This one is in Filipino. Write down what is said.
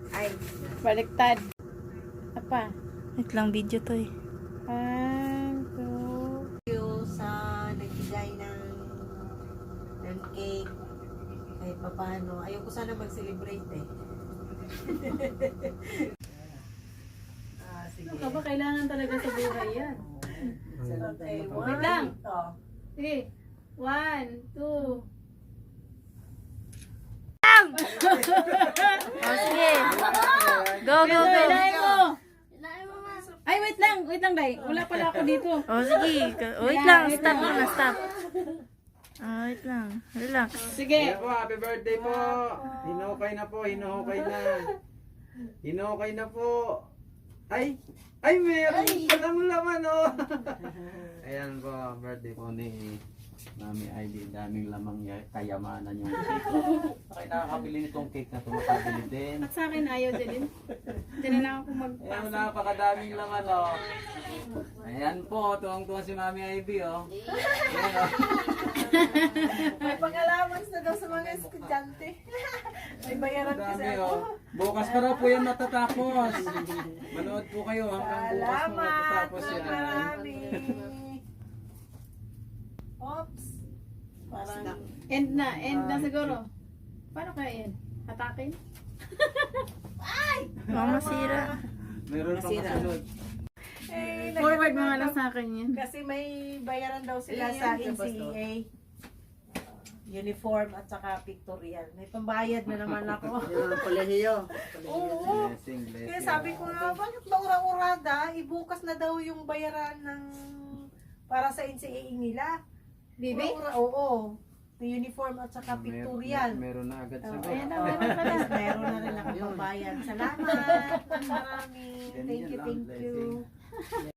Ay, Baliktad. Apa? Wait lang, video to eh. yung sa nagbigay ng cake kahit papaano. Ayoko sana mag-celebrate eh. Sige. Ano ka ba? Kailangan talaga sa buhay yan. Okay, Wait lang. Oh. Sige. 1, 2. Oh, sige. Go, go, go. Ilahin mo. Ay, wait lang. Wait lang, Day. Wala pala ako dito. Oh, sige. Wait lang, stop muna, stop. Wait lang. Relax. Sige. Ayan po, happy birthday po. Hinukay na po, hinukay na. Hinukay na po. Ay, meron palang laman oh. Ayan po, birthday po ni Mami Ivy. Daming lamang kayamanan yung cake. Kaya nakakabili nitong cake na ito, makabili din. At sa akin, ayaw din. Hindi na lang ako Ayan, magpasa. napakadaming laman oh. Ayan po, tuwang-tuwang si Mami Ivy oh. Ayan oh. May pangalaman na daw sa mga estudyante. May bayaran kasi Dami ako. oh. Bukas pa raw po yan matatapos. Manood po kayo hanggang bukas po Salamat matatapos ng yan. marami. Oops. Parang End na siguro. Paano kaya yan? Hatakin? Baka masira. Meron pang kasunod. Forward mo nga lang sa akin yan. kasi may bayaran daw sila sa NCAA. Uniform at saka pictorial. May pambayad na naman ako. Yung kolehiyo. Oo. Blessing, blessing. Kaya sabi ko nga, bakit ba ura-urada? Ibukas na daw yung bayaran ng para sa NCAA nila. Bibi? Oo. May uniform at saka pictorial. Meron na agad sa Ayan na, Oo. meron pala. Meron na rin akong pambayad. Salamat. Marami. Ganyan Thank you, lang, thank you. blessing.